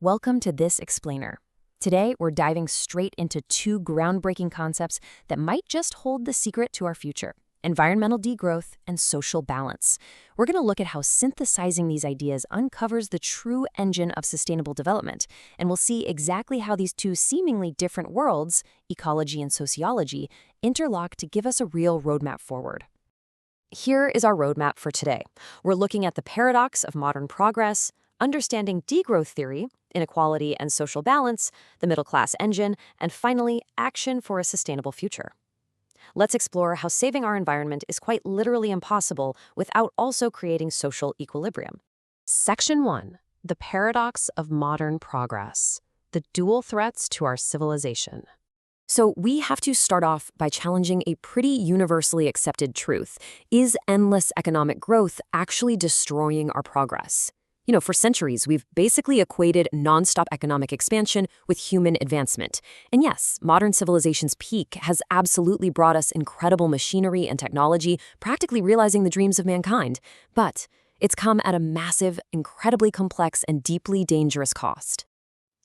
Welcome to This Explainer. Today, we're diving straight into two groundbreaking concepts that might just hold the secret to our future: environmental degrowth and social balance. We're going to look at how synthesizing these ideas uncovers the true engine of sustainable development, and we'll see exactly how these two seemingly different worlds, ecology and sociology, interlock to give us a real roadmap forward. Here is our roadmap for today. We're looking at the paradox of modern progress, understanding degrowth theory, inequality and social balance, the middle class engine, and finally, action for a sustainable future. Let's explore how saving our environment is quite literally impossible without also creating social equilibrium. Section 1. The paradox of modern progress. The dual threats to our civilization. So we have to start off by challenging a pretty universally accepted truth. Is endless economic growth actually destroying our progress? For centuries, we've basically equated nonstop economic expansion with human advancement. And yes, modern civilization's peak has absolutely brought us incredible machinery and technology, practically realizing the dreams of mankind. But it's come at a massive, incredibly complex, and deeply dangerous cost.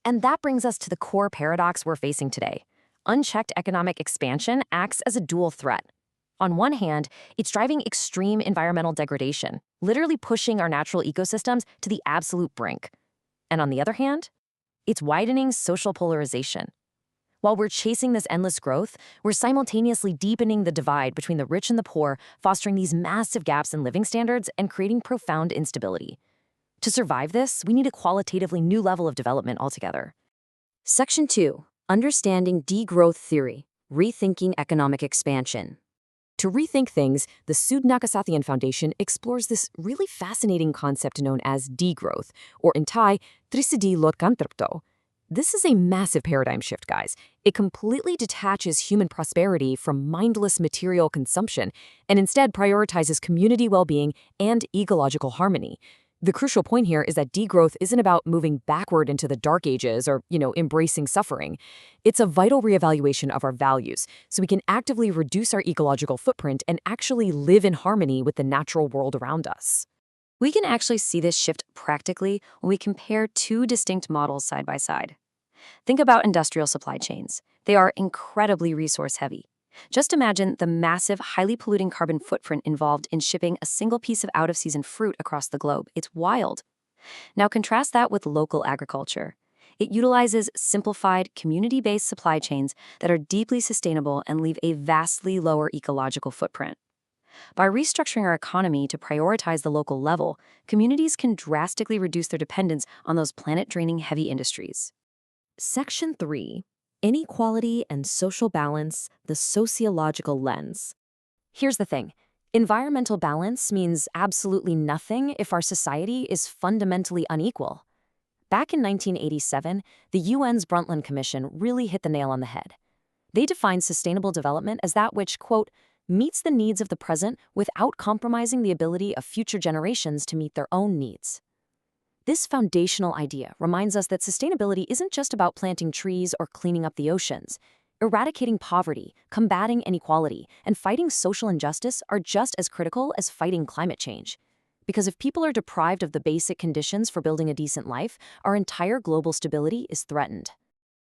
And that brings us to the core paradox we're facing today. Unchecked economic expansion acts as a dual threat. On one hand, it's driving extreme environmental degradation, literally pushing our natural ecosystems to the absolute brink. And on the other hand, it's widening social polarization. While we're chasing this endless growth, we're simultaneously deepening the divide between the rich and the poor, fostering these massive gaps in living standards and creating profound instability. To survive this, we need a qualitatively new level of development altogether. Section 2. Understanding Degrowth Theory, Rethinking Economic Expansion. To rethink things, the Sud-Nakasathian Foundation explores this really fascinating concept known as degrowth, or in Thai, Trisidi Lotkantrapto. This is a massive paradigm shift, guys. It completely detaches human prosperity from mindless material consumption and instead prioritizes community well-being and ecological harmony. The crucial point here is that degrowth isn't about moving backward into the dark ages or, embracing suffering. It's a vital reevaluation of our values, so we can actively reduce our ecological footprint and actually live in harmony with the natural world around us. We can actually see this shift practically when we compare two distinct models side by side. Think about industrial supply chains. They are incredibly resource-heavy. Just imagine the massive, highly polluting carbon footprint involved in shipping a single piece of out-of-season fruit across the globe. It's wild. Now contrast that with local agriculture. It utilizes simplified, community-based supply chains that are deeply sustainable and leave a vastly lower ecological footprint. By restructuring our economy to prioritize the local level, communities can drastically reduce their dependence on those planet-draining heavy industries. Section 3. Inequality and social balance, the sociological lens. Here's the thing. Environmental balance means absolutely nothing if our society is fundamentally unequal. Back in 1987, the UN's Brundtland Commission really hit the nail on the head. They defined sustainable development as that which, quote, meets the needs of the present without compromising the ability of future generations to meet their own needs. This foundational idea reminds us that sustainability isn't just about planting trees or cleaning up the oceans. Eradicating poverty, combating inequality, and fighting social injustice are just as critical as fighting climate change. Because if people are deprived of the basic conditions for building a decent life, our entire global stability is threatened.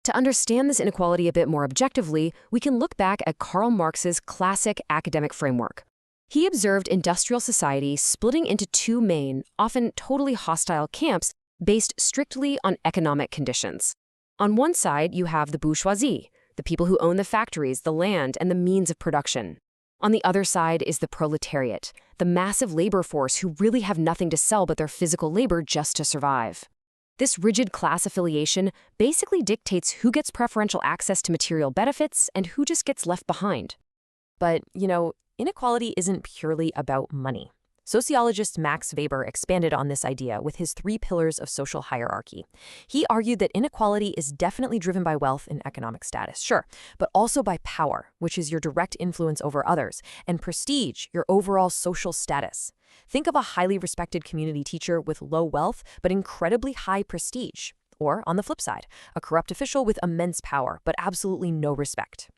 To understand this inequality a bit more objectively, we can look back at Karl Marx's classic academic framework. He observed industrial society splitting into two main, often totally hostile camps based strictly on economic conditions. On one side, you have the bourgeoisie, the people who own the factories, the land, and the means of production. On the other side is the proletariat, the massive labor force who really have nothing to sell but their physical labor just to survive. This rigid class affiliation basically dictates who gets preferential access to material benefits and who just gets left behind. But, inequality isn't purely about money. Sociologist Max Weber expanded on this idea with his 3 pillars of social hierarchy. He argued that inequality is definitely driven by wealth and economic status, sure, but also by power, which is your direct influence over others, and prestige, your overall social status. Think of a highly respected community teacher with low wealth but incredibly high prestige. Or, on the flip side, a corrupt official with immense power but absolutely no respect.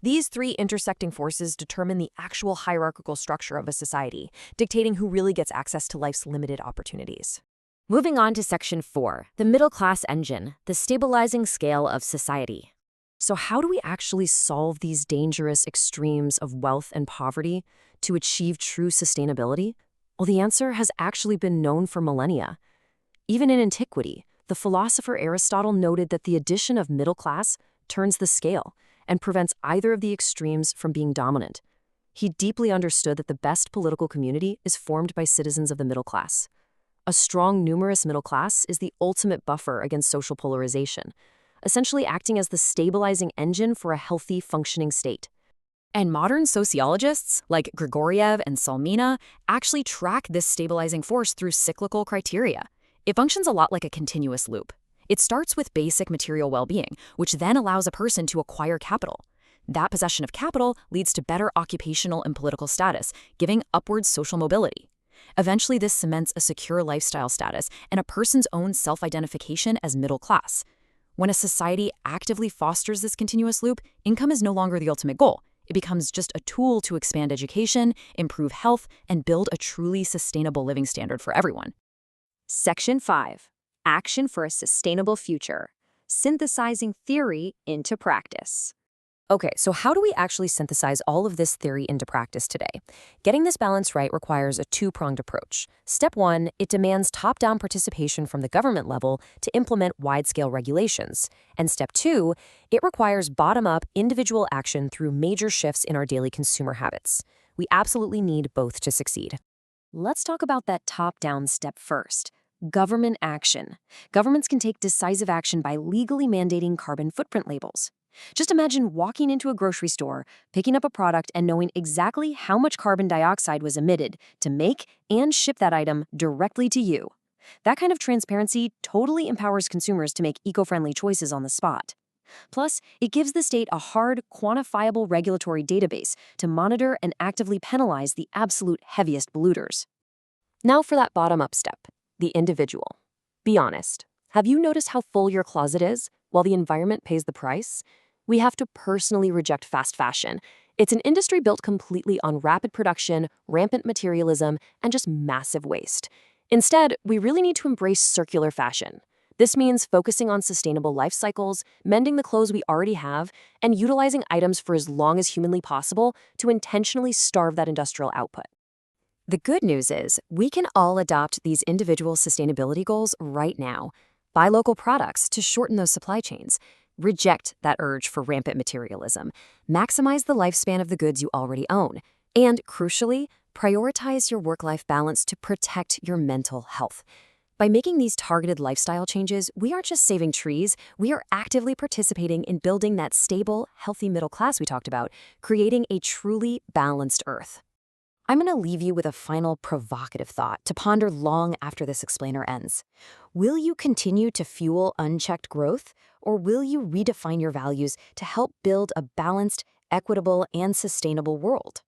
These 3 intersecting forces determine the actual hierarchical structure of a society, dictating who really gets access to life's limited opportunities. Moving on to Section 4, the middle class engine, the stabilizing scale of society. So how do we actually solve these dangerous extremes of wealth and poverty to achieve true sustainability? Well, the answer has actually been known for millennia. Even in antiquity, the philosopher Aristotle noted that the addition of middle class turns the scale and prevents either of the extremes from being dominant. He deeply understood that the best political community is formed by citizens of the middle class. A strong, numerous middle class is the ultimate buffer against social polarization, essentially acting as the stabilizing engine for a healthy, functioning state. And modern sociologists, like Grigoriev and Salmina, actually track this stabilizing force through cyclical criteria. It functions a lot like a continuous loop. It starts with basic material well-being, which then allows a person to acquire capital. That possession of capital leads to better occupational and political status, giving upward social mobility. Eventually, this cements a secure lifestyle status and a person's own self-identification as middle class. When a society actively fosters this continuous loop, income is no longer the ultimate goal. It becomes just a tool to expand education, improve health, and build a truly sustainable living standard for everyone. Section 5. Action for a Sustainable Future. Synthesizing Theory into Practice. Okay, so how do we actually synthesize all of this theory into practice today? Getting this balance right requires a two-pronged approach. Step 1, it demands top-down participation from the government level to implement wide-scale regulations. And step 2, it requires bottom-up individual action through major shifts in our daily consumer habits. We absolutely need both to succeed. Let's talk about that top-down step first. Government action. Governments can take decisive action by legally mandating carbon footprint labels. Just imagine walking into a grocery store, picking up a product, and knowing exactly how much carbon dioxide was emitted to make and ship that item directly to you. That kind of transparency totally empowers consumers to make eco-friendly choices on the spot. Plus, it gives the state a hard, quantifiable regulatory database to monitor and actively penalize the absolute heaviest polluters. Now for that bottom-up step, the individual. Be honest. Have you noticed how full your closet is while the environment pays the price? We have to personally reject fast fashion. It's an industry built completely on rapid production, rampant materialism, and just massive waste. Instead, we really need to embrace circular fashion. This means focusing on sustainable life cycles, mending the clothes we already have, and utilizing items for as long as humanly possible to intentionally starve that industrial output. The good news is, we can all adopt these individual sustainability goals right now. Buy local products to shorten those supply chains. Reject that urge for rampant materialism. Maximize the lifespan of the goods you already own. And, crucially, prioritize your work-life balance to protect your mental health. By making these targeted lifestyle changes, we aren't just saving trees, we are actively participating in building that stable, healthy middle class we talked about, creating a truly balanced Earth. I'm going to leave you with a final provocative thought to ponder long after this explainer ends. Will you continue to fuel unchecked growth, or will you redefine your values to help build a balanced, equitable, and sustainable world?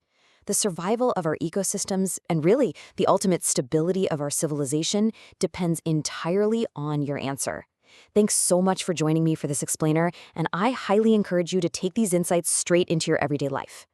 The survival of our ecosystems, and really the ultimate stability of our civilization, depends entirely on your answer. Thanks so much for joining me for this explainer, and I highly encourage you to take these insights straight into your everyday life.